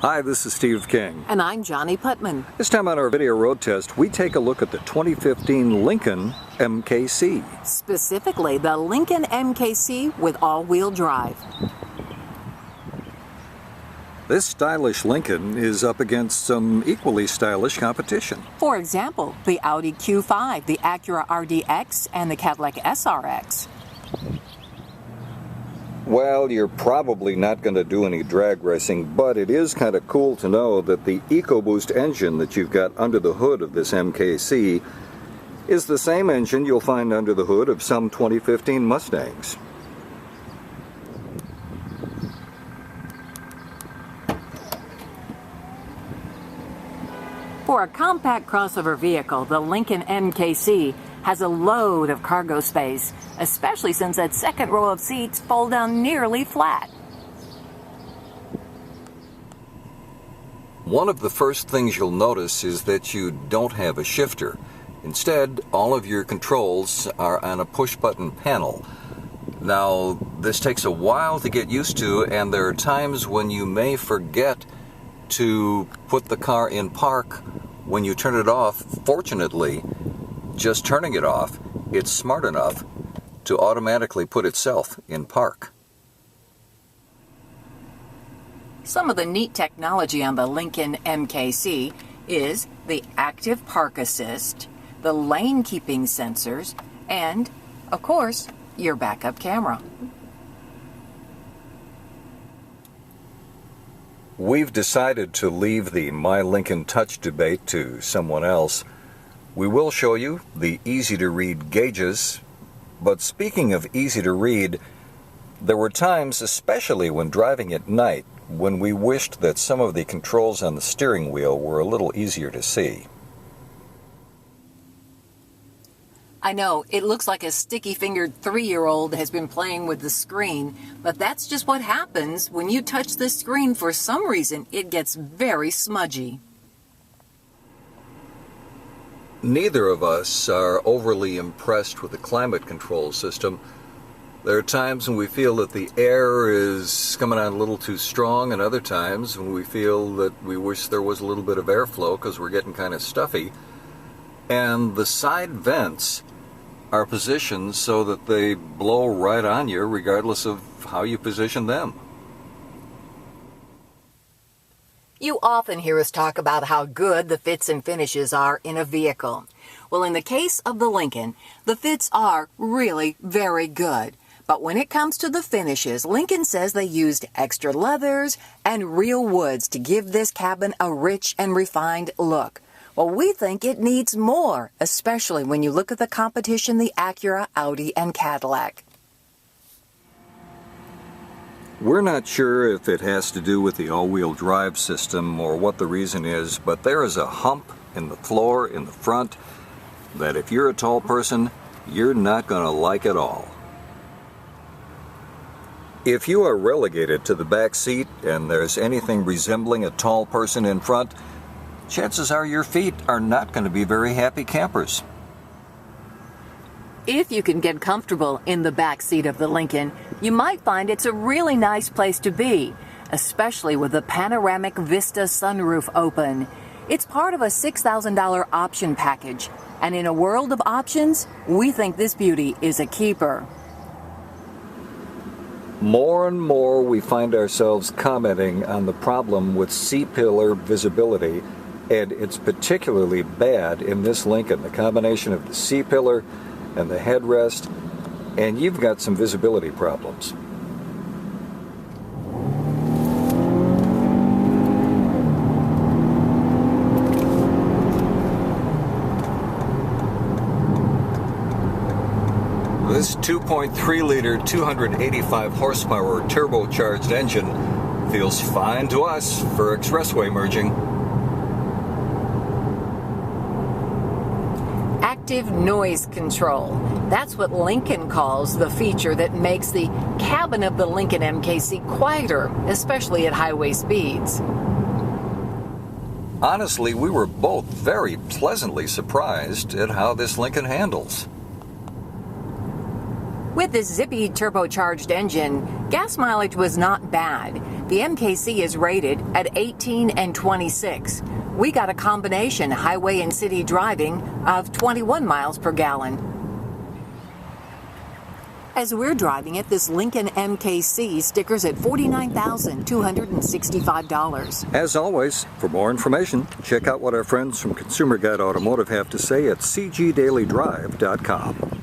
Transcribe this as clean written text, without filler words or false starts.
Hi, this is Steve King. And I'm Johnnie Putman. This time on our video road test, we take a look at the 2015 Lincoln MKC. Specifically, the Lincoln MKC with all-wheel drive. This stylish Lincoln is up against some equally stylish competition. For example, the Audi Q5, the Acura RDX, and the Cadillac SRX. Well, you're probably not going to do any drag racing, but it is kind of cool to know that the EcoBoost engine that you've got under the hood of this MKC is the same engine you'll find under the hood of some 2015 Mustangs. For a compact crossover vehicle, the Lincoln MKC has a load of cargo space, especially since that second row of seats fold down nearly flat. One of the first things you'll notice is that you don't have a shifter. Instead, all of your controls are on a push-button panel. Now, this takes a while to get used to, and there are times when you may forget to put the car in park when you turn it off. Fortunately, just turning it off, it's smart enough to automatically put itself in park. Some of the neat technology on the Lincoln MKC is the active park assist, the lane keeping sensors, and, of course, your backup camera. We've decided to leave the My Lincoln Touch debate to someone else. We will show you the easy-to-read gauges, but speaking of easy to read, there were times, especially when driving at night, when we wished that some of the controls on the steering wheel were a little easier to see. I know, it looks like a sticky-fingered 3-year-old has been playing with the screen, but that's just what happens when you touch the screen. For some reason, it gets very smudgy. Neither of us are overly impressed with the climate control system. There are times when we feel that the air is coming on a little too strong, and other times when we feel that we wish there was a little bit of airflow because we're getting kind of stuffy. And the side vents are positioned so that they blow right on you regardless of how you position them. You often hear us talk about how good the fits and finishes are in a vehicle. Well, in the case of the Lincoln, the fits are really very good. But when it comes to the finishes, Lincoln says they used extra leathers and real woods to give this cabin a rich and refined look. Well, we think it needs more, especially when you look at the competition, the Acura, Audi, and Cadillac. We're not sure if it has to do with the all-wheel drive system or what the reason is, but there is a hump in the floor in the front that if you're a tall person, you're not going to like at all. If you are relegated to the back seat and there's anything resembling a tall person in front, chances are your feet are not going to be very happy campers. If you can get comfortable in the back seat of the Lincoln, you might find it's a really nice place to be, especially with the panoramic Vista sunroof open. It's part of a $6,000 option package, and in a world of options, we think this beauty is a keeper. More and more we find ourselves commenting on the problem with C-pillar visibility, and it's particularly bad in this Lincoln. The combination of the C-pillar and the headrest, and you've got some visibility problems. This 2.3-liter, 285 horsepower turbocharged engine feels fine to us for expressway merging. Active noise control. That's what Lincoln calls the feature that makes the cabin of the Lincoln MKC quieter, especially at highway speeds. Honestly, we were both very pleasantly surprised at how this Lincoln handles. With this zippy turbocharged engine, gas mileage was not bad. The MKC is rated at 18 and 26. We got a combination highway and city driving of 21 miles per gallon. As we're driving it, this Lincoln MKC stickers at $49,265. As always, for more information, check out what our friends from Consumer Guide Automotive have to say at cgdailydrive.com.